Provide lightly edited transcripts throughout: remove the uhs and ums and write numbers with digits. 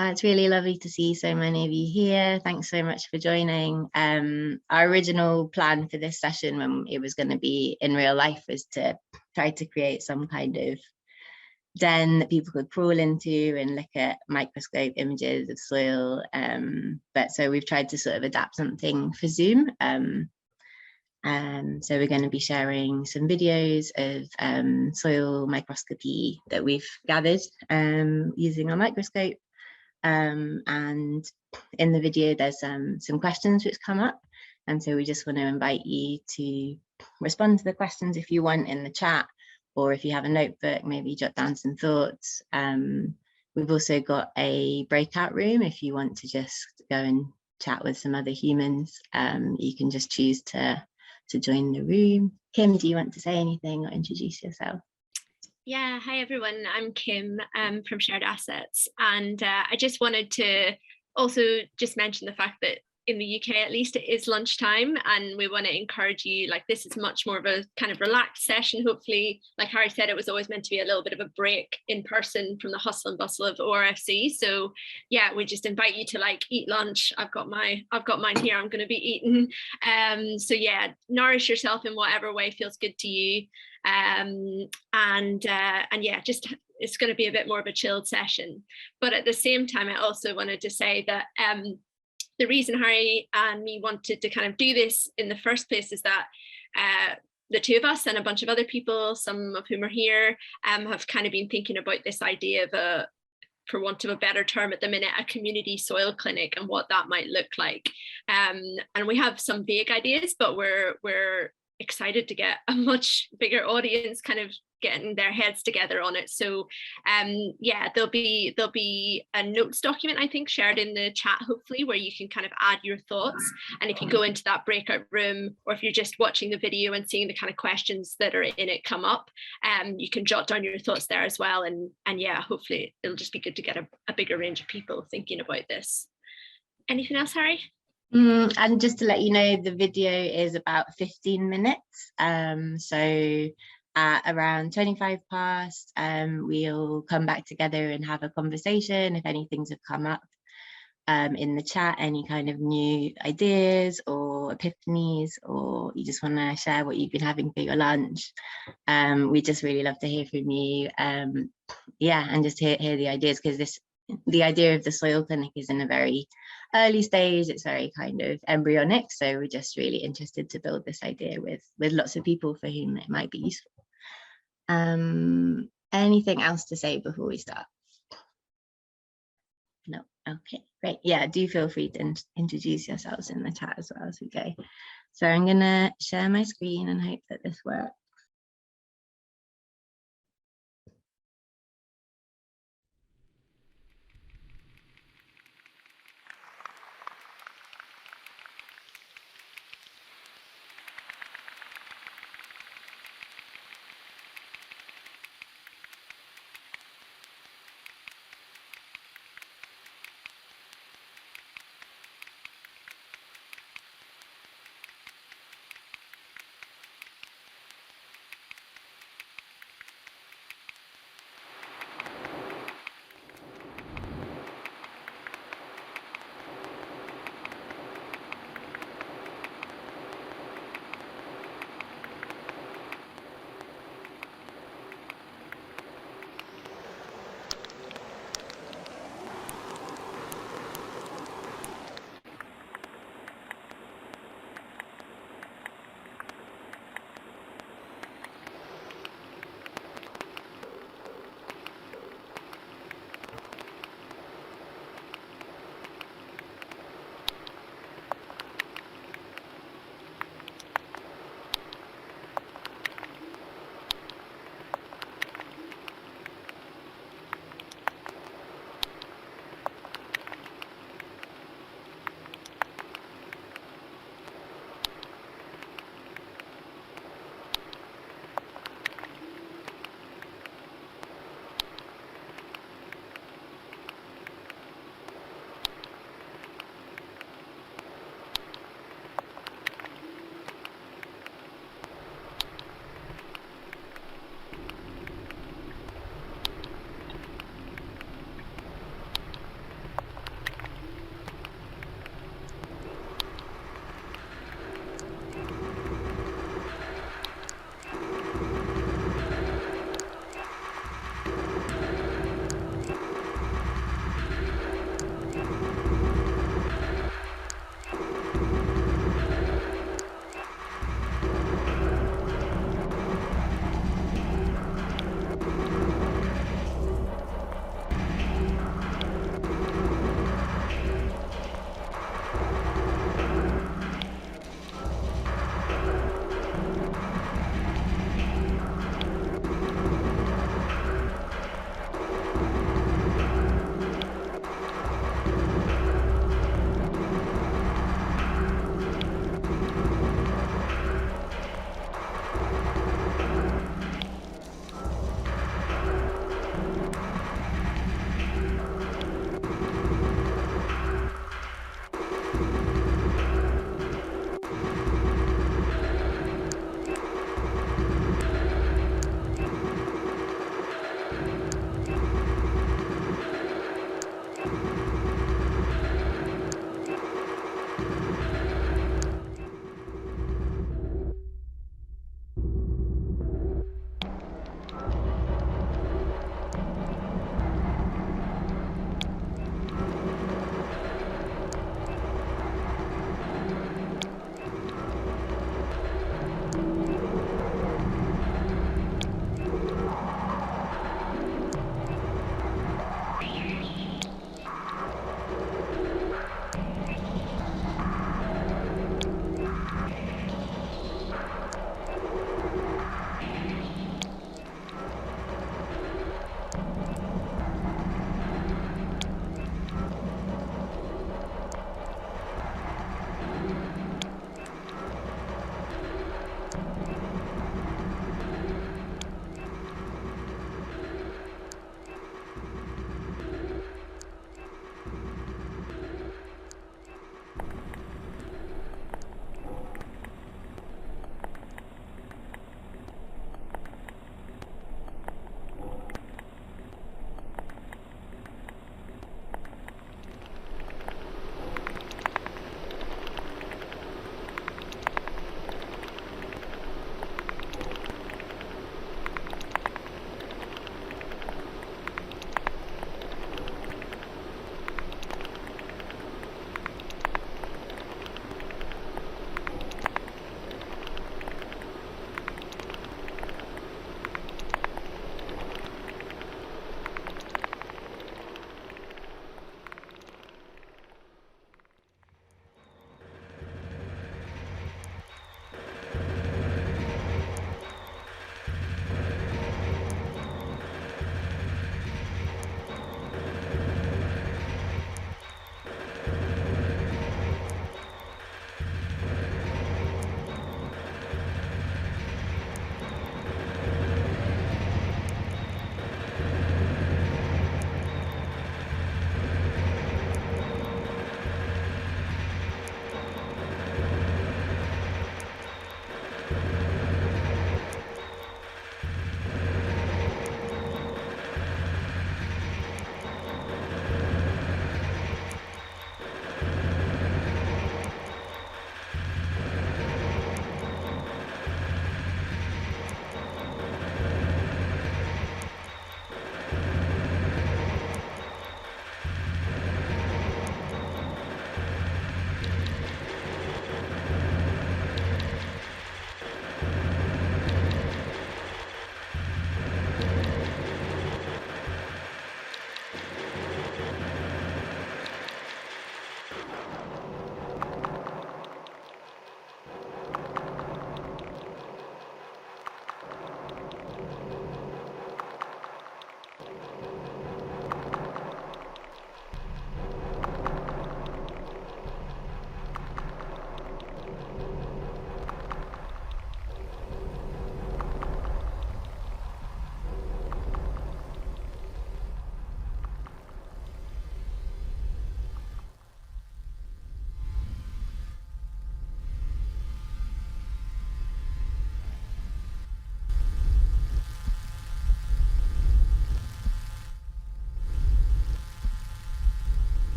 It's really lovely to see so many of you here. Thanks so much for joining. Our original plan for this session, when it was going to be in real life, was to try to create some kind of den that people could crawl into and look at microscope images of soil. But so we've tried to sort of adapt something for Zoom. So we're going to be sharing some videos of soil microscopy that we've gathered using our microscope. And in the video, there's some questions which come up. And so we just want to invite you to respond to the questions if you want in the chat, or if you have a notebook, maybe jot down some thoughts. We've also got a breakout room if you want to just go and chat with some other humans. You can just choose to join the room. Kim, do you want to say anything or introduce yourself? Yeah, hi everyone, I'm Kim from Shared Assets, and I just wanted to also just mention the fact that in the UK at least it is lunchtime, and we want to encourage you, like, this is much more of a kind of relaxed session. Hopefully, like Harry said, it was always meant to be a little bit of a break in person from the hustle and bustle of ORFC. So yeah, we just invite you to like eat lunch. I've got mine here, I'm going to be eating. So yeah, nourish yourself in whatever way feels good to you. And yeah, just it's going to be a bit more of a chilled session. But at the same time, I also wanted to say that the reason Harry and me wanted to kind of do this in the first place is that the two of us and a bunch of other people, some of whom are here, have kind of been thinking about this idea of for want of a better term at the minute, a community soil clinic and what that might look like. And we have some vague ideas, but we're excited to get a much bigger audience kind of getting their heads together on it. So yeah, there'll be a notes document, I think, shared in the chat, hopefully, where you can kind of add your thoughts. And if you go into that breakout room, or if you're just watching the video and seeing the kind of questions that are in it come up, you can jot down your thoughts there as well. And yeah, hopefully it'll just be good to get a bigger range of people thinking about this. Anything else, Harry? And just to let you know, the video is about 15 minutes. So at around 25 past, we'll come back together and have a conversation if anything's have come up in the chat, any kind of new ideas or epiphanies, or you just want to share what you've been having for your lunch. We just really love to hear from you. Yeah, and just hear the ideas, because the idea of the soil clinic is in a very early stage. It's very kind of embryonic, so we're just really interested to build this idea with lots of people for whom it might be useful. Anything else to say before we start? No. Okay, great. Yeah, do feel free to introduce yourselves in the chat as well as we go. So I'm gonna share my screen and hope that this works.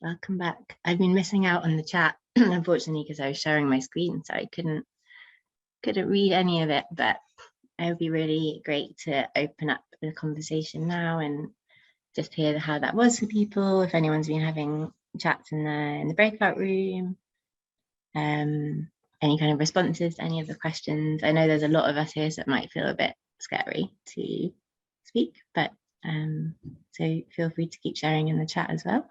welcome back. I've been missing out on the chat, unfortunately, because I was sharing my screen, so I couldn't read any of it, but it would be really great to open up the conversation now and just hear how that was for people, if anyone's been having chats in the breakout room, any kind of responses to any of the questions. I know there's a lot of us here, so it might feel a bit scary to speak, but so feel free to keep sharing in the chat as well.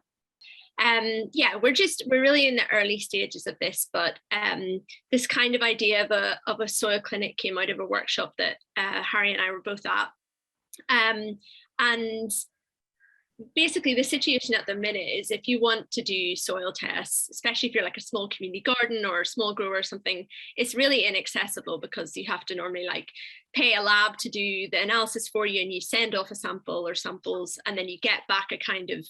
Yeah, we're really in the early stages of this, but this kind of idea of a soil clinic came out of a workshop that Hari and I were both at, and basically the situation at the minute is if you want to do soil tests, especially if you're like a small community garden or a small grower or something, it's really inaccessible because you have to normally like pay a lab to do the analysis for you, and you send off a sample or samples, and then you get back a kind of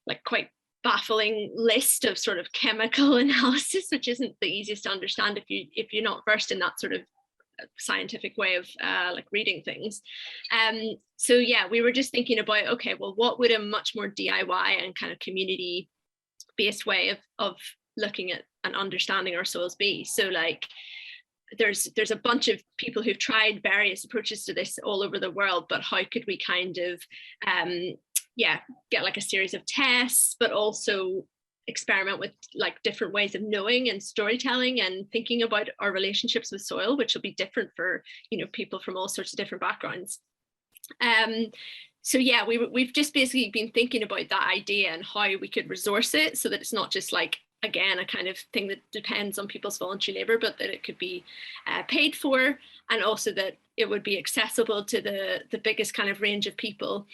like quite baffling list of sort of chemical analysis, which isn't the easiest to understand if you're not versed in that sort of scientific way of like reading things. So yeah, we were just thinking about, okay, well, what would a much more DIY and kind of community based way of looking at and understanding our soils be? So like there's a bunch of people who've tried various approaches to this all over the world, but how could we kind of get like a series of tests, but also experiment with like different ways of knowing and storytelling and thinking about our relationships with soil, which will be different for, you know, people from all sorts of different backgrounds. So yeah, we've just basically been thinking about that idea and how we could resource it so that it's not just like, again, a kind of thing that depends on people's voluntary labor, but that it could be paid for, and also that it would be accessible to the biggest kind of range of people.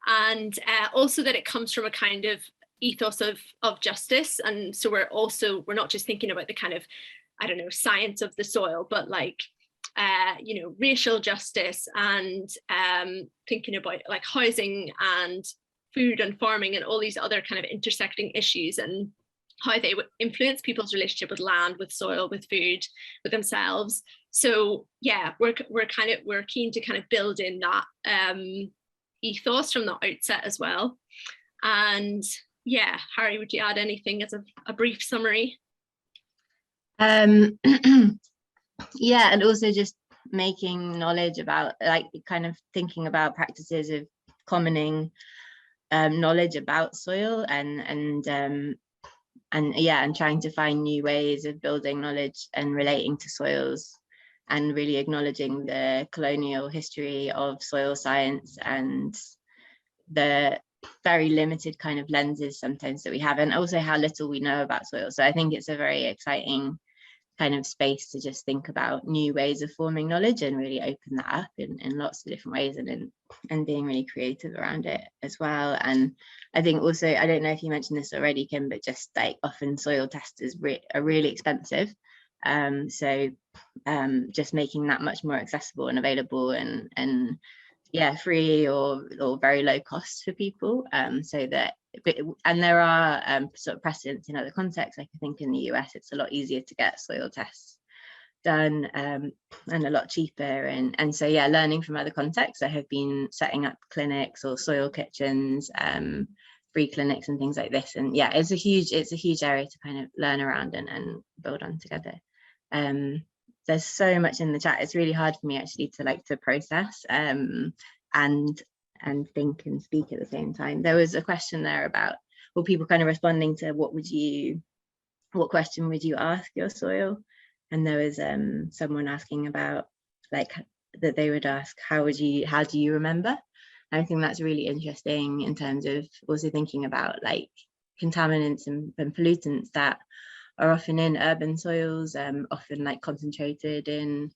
And also that it comes from a kind of ethos of justice. And so we're not just thinking about the kind of, I don't know, science of the soil, but like, you know, racial justice and thinking about like housing and food and farming and all these other kind of intersecting issues and how they would influence people's relationship with land, with soil, with food, with themselves. So yeah, we're keen to kind of build in that ethos from the outset as well. And yeah, Hari, would you add anything as a brief summary? Yeah, and also just making knowledge about, like, kind of thinking about practices of commoning knowledge about soil and trying to find new ways of building knowledge and relating to soils, and really acknowledging the colonial history of soil science and the very limited kind of lenses sometimes that we have, and also how little we know about soil. So I think it's a very exciting kind of space to just think about new ways of forming knowledge and really open that up in lots of different ways, and being really creative around it as well. And I think also, I don't know if you mentioned this already, Kim, but just like often soil tests are really expensive. So just making that much more accessible and available and yeah, free or very low cost for people, so that, and there are sort of precedents in other contexts. Like I think in the US it's a lot easier to get soil tests done, and a lot cheaper, and so yeah, learning from other contexts. I have been setting up clinics or soil kitchens, free clinics and things like this, and yeah, it's a huge area to kind of learn around and build on together. There's so much in the chat. It's really hard for me actually to process and think and speak at the same time. There was a question there about, well, people kind of responding to what question would you ask your soil, and there was someone asking about, like, that they would ask, how do you remember? And I think that's really interesting in terms of also thinking about like contaminants and pollutants that are often in urban soils, often like concentrated in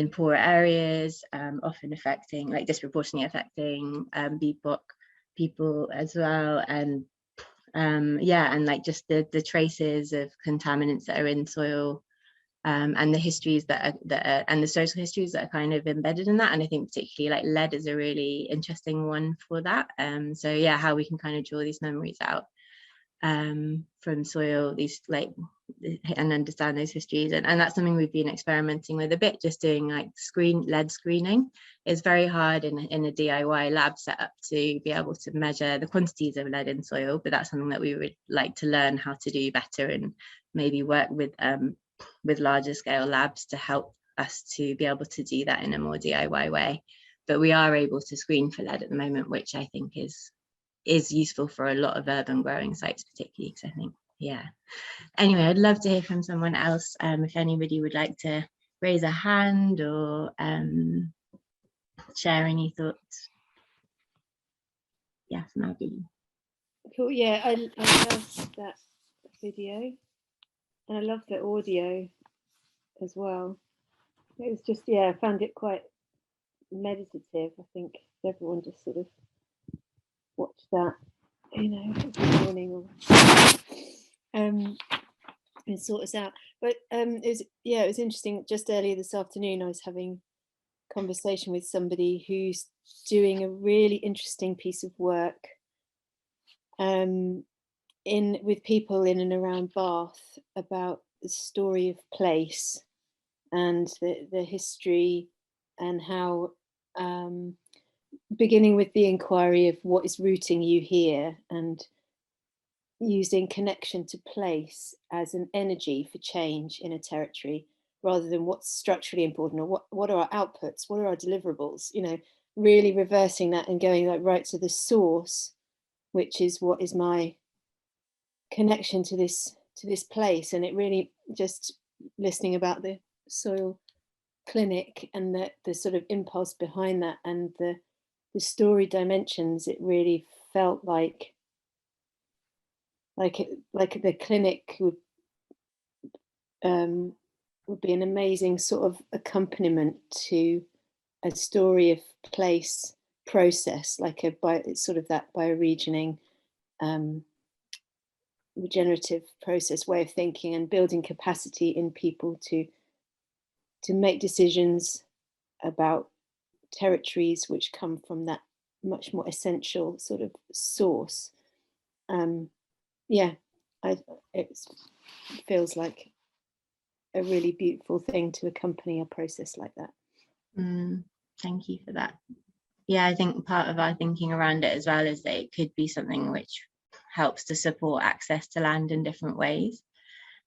poorer areas, often affecting, like disproportionately affecting BIPOC people as well. And and like just the traces of contaminants that are in soil, and the histories that are and the social histories that are kind of embedded in that. And I think particularly like lead is a really interesting one for that. So yeah, how we can kind of draw these memories out from soil, these like and understand those histories. And that's something we've been experimenting with a bit, just doing like lead screening. It's very hard in a DIY lab setup to be able to measure the quantities of lead in soil, but that's something that we would like to learn how to do better, and maybe work with larger scale labs to help us to be able to do that in a more DIY way. But we are able to screen for lead at the moment, which I think is useful for a lot of urban growing sites, particularly, because I think, yeah. Anyway, I'd love to hear from someone else. If anybody would like to raise a hand or share any thoughts. Yes, Maggie. Cool. Yeah, I love that video, and I love the audio as well. It was just, yeah, I found it quite meditative. I think everyone just sort of watch that, you know, every morning or and sort us out. But it was interesting. Just earlier this afternoon, I was having a conversation with somebody who's doing a really interesting piece of work with people in and around Bath about the story of place and the history, and how beginning with the inquiry of what is rooting you here, and using connection to place as an energy for change in a territory, rather than what's structurally important, or what are our outputs, what are our deliverables, you know, really reversing that and going like right to the source, which is what is my connection to this place. And it really, just listening about the soil clinic and the sort of impulse behind that, and the story dimensions, it really felt like the clinic would be an amazing sort of accompaniment to a story of place process, like it's sort of that bioregioning, regenerative process way of thinking, and building capacity in people to make decisions about territories which come from that much more essential sort of source. It feels like a really beautiful thing to accompany a process like that. Thank you for that. Yeah, I think part of our thinking around it as well is that it could be something which helps to support access to land in different ways,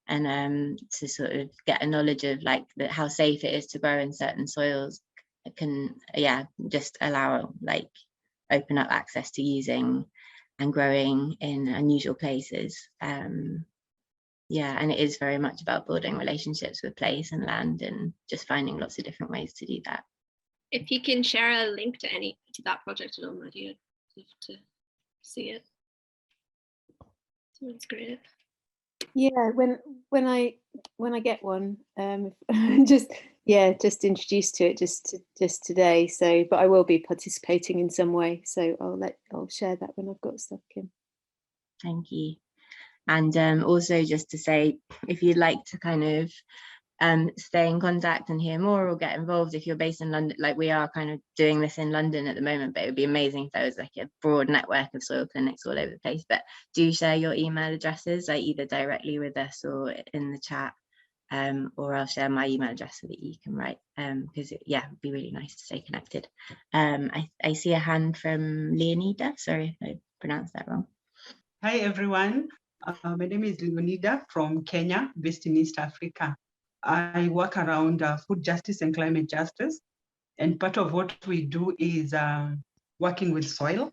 and to sort of get a knowledge of like how safe it is to grow in certain soils. It can, just allow, like, open up access to using and growing in unusual places. And it is very much about building relationships with place and land, and just finding lots of different ways to do that. If you can share a link to that project at all, Maddie, I'd love to see it. That's great. Yeah, when I get one, just introduced to it just today. So, but I will be participating in some way. So I'll share that when I've got stuff, Kim. Thank you. And also just to say, if you'd like to kind of stay in contact and hear more or get involved, if you're based in London, like we are kind of doing this in London at the moment, but it would be amazing if there was like a broad network of soil clinics all over the place. But do share your email addresses, like either directly with us or in the chat, or I'll share my email address so that you can write, because it'd be really nice to stay connected. I see a hand from Leonida. Sorry if I pronounced that wrong. Hi everyone, my name is Leonida from Kenya, based in East Africa. I work around food justice and climate justice, and part of what we do is working with soil.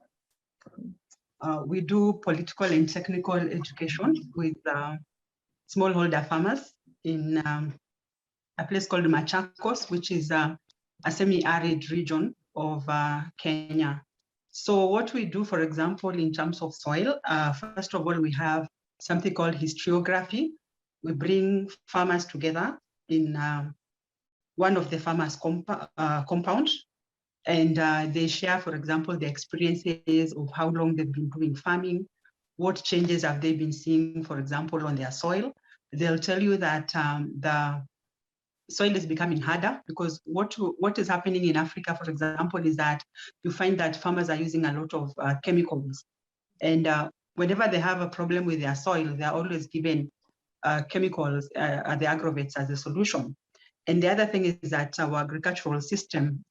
We do political and technical education with smallholder farmers in a place called Machakos, which is a semi-arid region of Kenya. So what we do, for example, in terms of soil, first of all, we have something called historiography. We bring farmers together in one of the farmers' compound, and they share, for example, the experiences of how long they've been doing farming, what changes have they been seeing, for example, on their soil. They'll tell you that the soil is becoming harder, because what is happening in Africa, for example, is that you find that farmers are using a lot of chemicals, and whenever they have a problem with their soil, they're always given chemicals, the aggregates as a solution. And the other thing is that our agricultural system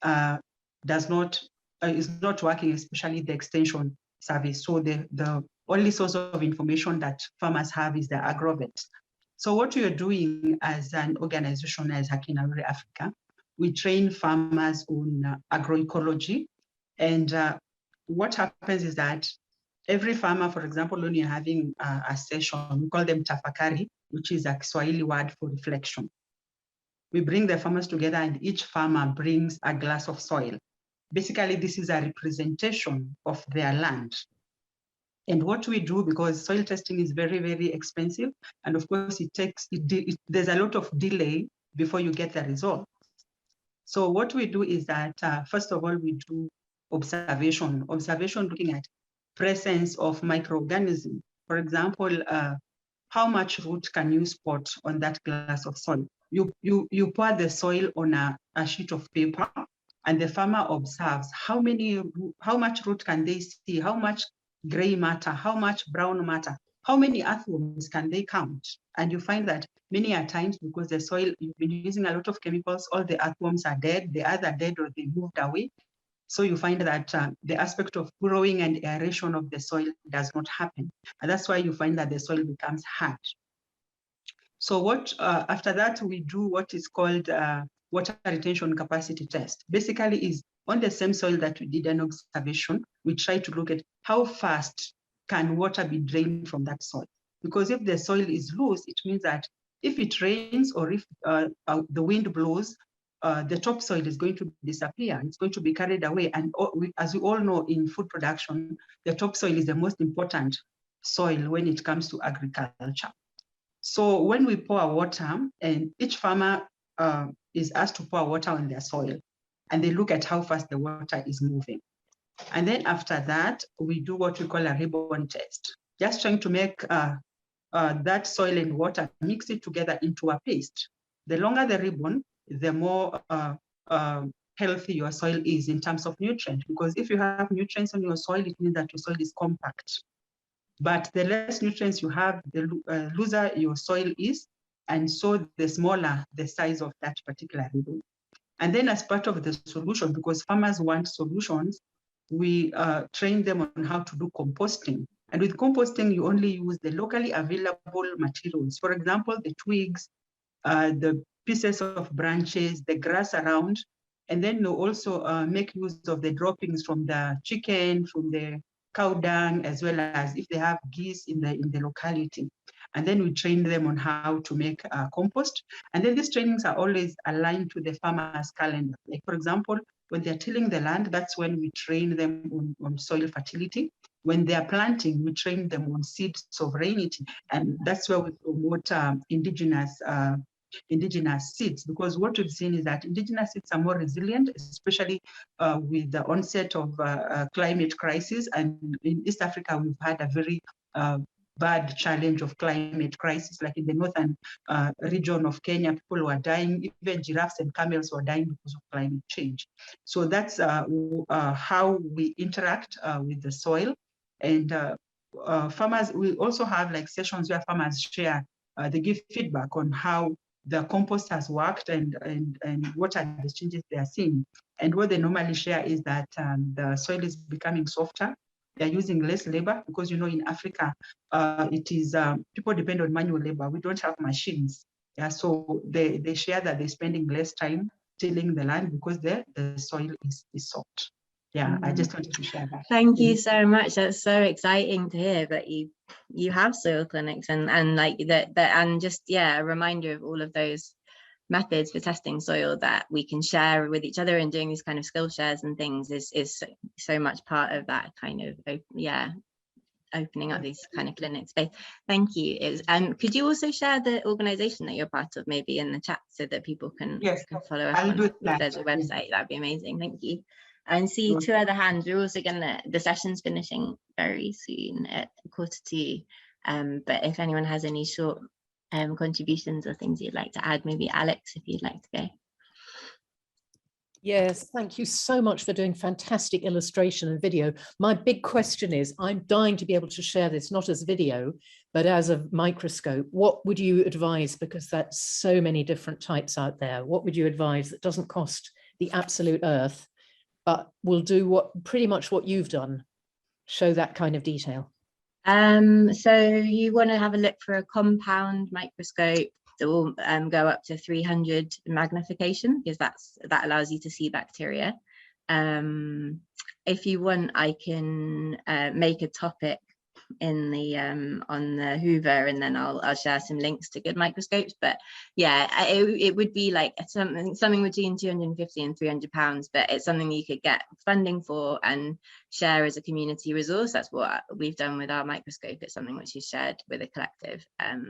is not working, especially the extension service. So the only source of information that farmers have is the aggregates. So what we are doing as an organization, as Graham and Hari Africa, we train farmers on agroecology. And what happens is that every farmer, for example, when you're having a session, we call them tafakari, which is a Swahili word for reflection. We bring the farmers together and each farmer brings a glass of soil. Basically, this is a representation of their land. And what we do, because soil testing is very, very expensive, and of course there's a lot of delay before you get the result. So what we do is that, first of all, we do observation looking at presence of microorganisms. For example, how much root can you spot on that glass of soil? You pour the soil on a sheet of paper, and the farmer observes how much root can they see, how much gray matter, how much brown matter, how many earthworms can they count? And you find that many a times, because the soil, you've been using a lot of chemicals, all the earthworms are dead, they either dead or they moved away. So you find that the aspect of growing and aeration of the soil does not happen. And that's why you find that the soil becomes hard. So what after that, we do what is called water retention capacity test. Basically is on the same soil that we did an observation, we try to look at how fast can water be drained from that soil. Because if the soil is loose, it means that if it rains or if the wind blows, the topsoil is going to disappear. It's going to be carried away. And as we all know, in food production, the topsoil is the most important soil when it comes to agriculture. So when we pour water, and each farmer is asked to pour water on their soil, and they look at how fast the water is moving. And then after that, we do what we call a ribbon test, just trying to make that soil and water, mix it together into a paste. The longer the ribbon, the more healthy your soil is in terms of nutrients. Because if you have nutrients on your soil, it means that your soil is compact. But the less nutrients you have, the looser your soil is, and so the smaller the size of that particular ribbon. And then as part of the solution, because farmers want solutions, we train them on how to do composting. And with composting, you only use the locally available materials. For example, the twigs, the pieces of branches, the grass around, and then you also make use of the droppings from the chicken, from the cow dung, as well as if they have geese in the locality. And then we train them on how to make compost. And then these trainings are always aligned to the farmer's calendar. Like, for example, when they're tilling the land, that's when we train them on soil fertility. When they're planting, we train them on seed sovereignty. And that's where we promote indigenous seeds, because what we've seen is that indigenous seeds are more resilient, especially with the onset of climate crisis. And in East Africa, we've had a very bad challenge of climate crisis, like in the northern region of Kenya, people were dying, even giraffes and camels were dying because of climate change. So that's how we interact with the soil. And farmers, we also have like sessions where farmers share, they give feedback on how the compost has worked and what are the changes they are seeing. And what they normally share is that the soil is becoming softer. They're using less labor because, you know, in Africa, it is people depend on manual labor. We don't have machines. Yeah, so they share that they're spending less time tilling the land because the soil is soft. Yeah, I just wanted to share that. Thank you so much. That's so exciting to hear that you have soil clinics and like that and just, yeah, a reminder of all of those methods for testing soil that we can share with each other, and doing these kind of skill shares and things is so much part of that kind of, yeah, opening up these kind of clinic space. Thank you. Could you also share the organization that you're part of maybe in the chat so that people can, can follow up on it? If there's a website, that'd be amazing. Thank you. And see two other hands. We're also the session's finishing very soon at 1:45. But if anyone has any short contributions or things you'd like to add, maybe Alex, if you'd like to go. Yes, thank you so much for doing fantastic illustration and video. My big question is, I'm dying to be able to share this, not as video, but as a microscope. What would you advise? Because that's so many different types out there. What would you advise that doesn't cost the absolute earth, but will do pretty much what you've done, show that kind of detail? So you want to have a look for a compound microscope that will go up to 300 magnification, because that allows you to see bacteria. If you want, I can make a topic in the on the Hoover, and then I'll share some links to good microscopes. But yeah, it would be like something between 250 and 300 pounds, but it's something you could get funding for and share as a community resource. That's what we've done with our microscope. It's something which is shared with a collective.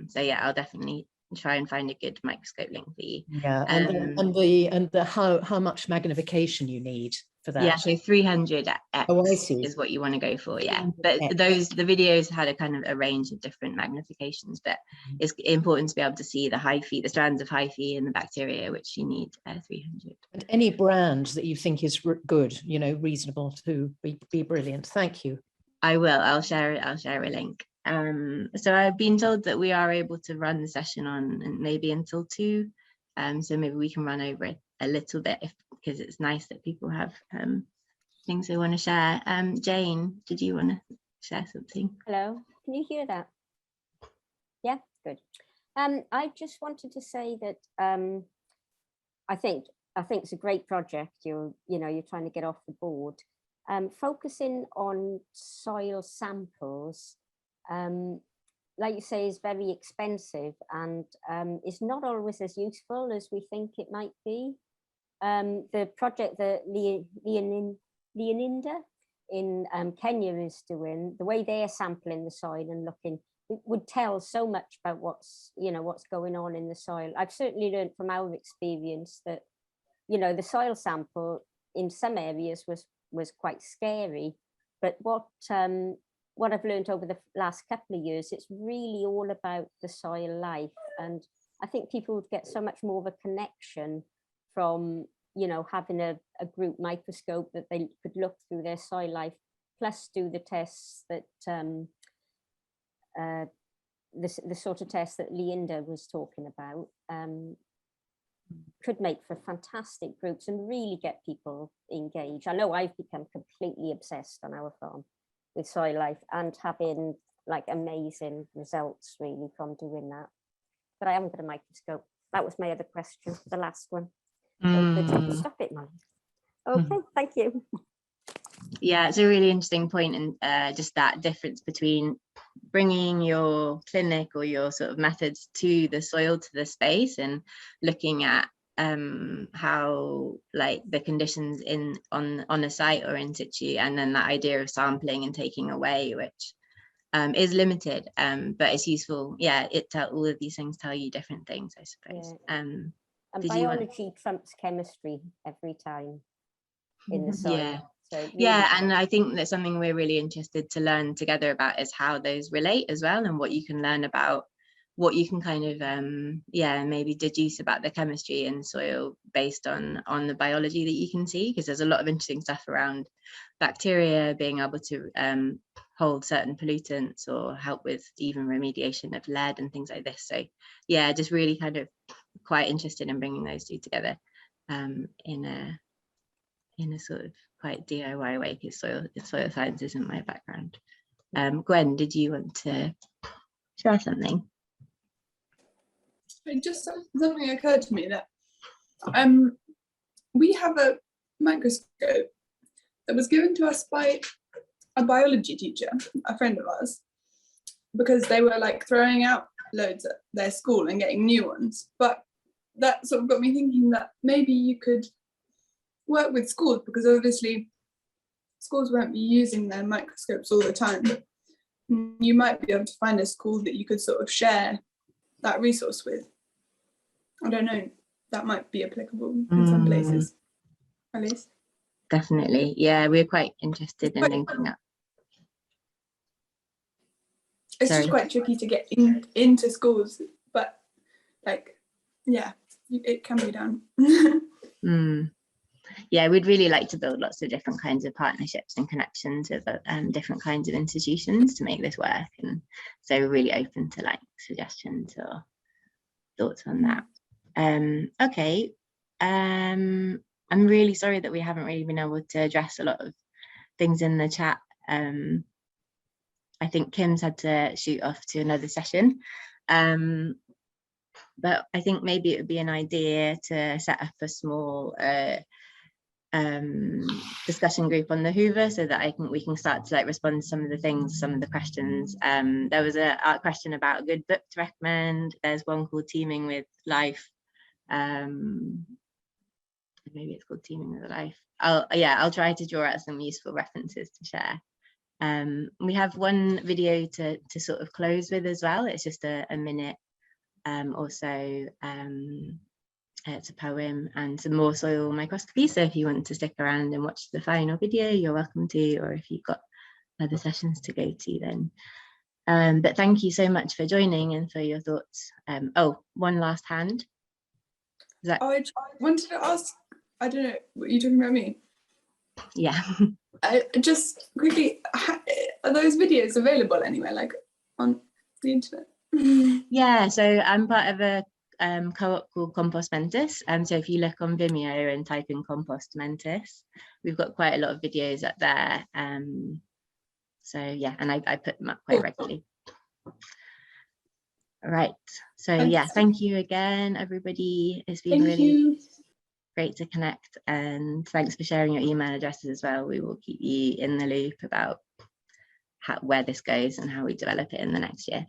So yeah, I'll definitely try and find a good microscope link for you. Yeah, and the how much magnification you need for that. Yeah, so 300x Oh, I see. is what you want to go for. Yeah, but the videos had a kind of a range of different magnifications, but it's important to be able to see the hyphae, the strands of hyphae and the bacteria, which you need 300. And any brand that you think is good, you know, reasonable to be brilliant. Thank you. I will. I'll share a link. So I've been told that we are able to run the session on maybe until 2. So maybe we can run over it a little bit because it's nice that people have things they want to share. Jane, did you want to share something? Hello, can you hear that? Yeah, good. I just wanted to say that I think it's a great project. You're trying to get off the board. Focusing on soil samples, like you say, is very expensive and is not always as useful as we think it might be. The project that Leoninda in Kenya is doing, the way they're sampling the soil and looking, it would tell so much about what's going on in the soil. I've certainly learned from our experience that, the soil sample in some areas was quite scary, but what I've learned over the last couple of years, it's really all about the soil life. And I think people would get so much more of a connection from, having a group microscope that they could look through their soil life, plus do the tests that, the sort of tests that Leonda was talking about, could make for fantastic groups and really get people engaged. I know I've become completely obsessed on our farm with soil life and having like amazing results really from doing that. But I haven't got a microscope. That was my other question, the last one. Stop it, Molly. Okay, thank you. Yeah, it's a really interesting point, and just that difference between bringing your clinic or your sort of methods to the soil, to the space, and looking at how like the conditions on a site or in situ, and then that idea of sampling and taking away, which is limited, but it's useful. Yeah, all of these things tell you different things, I suppose. Yeah. And biology trumps chemistry every time in the soil. Yeah. So really yeah, and I think that's something we're really interested to learn together about, is how those relate as well, and what you can learn about, what you can kind of maybe deduce about the chemistry in soil based on the biology that you can see, because there's a lot of interesting stuff around bacteria being able to hold certain pollutants or help with even remediation of lead and things like this. So yeah, just really kind of quite interested in bringing those two together in a sort of quite DIY way, because soil science isn't my background. Gwen, did you want to share something? It just something occurred to me that we have a microscope that was given to us by a biology teacher, a friend of ours, because they were like throwing out loads at their school and getting new ones. But that sort of got me thinking that maybe you could work with schools, because obviously schools won't be using their microscopes all the time. You might be able to find a school that you could sort of share that resource with. I don't know, that might be applicable in some places, at least. Definitely, yeah, we're quite interested in linking up. It's just quite tricky to get into schools, but like, yeah, it can be done. yeah, we'd really like to build lots of different kinds of partnerships and connections with different kinds of institutions to make this work. And so we're really open to like suggestions or thoughts on that. Okay. I'm really sorry that we haven't really been able to address a lot of things in the chat. I think Kim's had to shoot off to another session. But I think maybe it would be an idea to set up a small discussion group on the Hoover, so that we can start to like respond to some of the things, some of the questions. There was a question about a good book to recommend. There's one called Teaming with Life. Maybe it's called Teaming with Life. I'll try to draw out some useful references to share. We have one video to sort of close with as well. It's just a minute or so. It's a poem and some more soil microscopy. So if you want to stick around and watch the final video, you're welcome to, or if you've got other sessions to go to then. But thank you so much for joining and for your thoughts. Oh, one last hand. I wanted to ask, I don't know, were you talking about me? Yeah. Just quickly, are those videos available anywhere, like on the internet? Yeah, so I'm part of a co-op called Compost Mentis. So if you look on Vimeo and type in Compost Mentis, we've got quite a lot of videos up there. So yeah, and I put them up quite regularly. All right, so yeah, thank you again, everybody. It's been really great to connect, and thanks for sharing your email addresses as well. We will keep you in the loop about where this goes and how we develop it in the next year.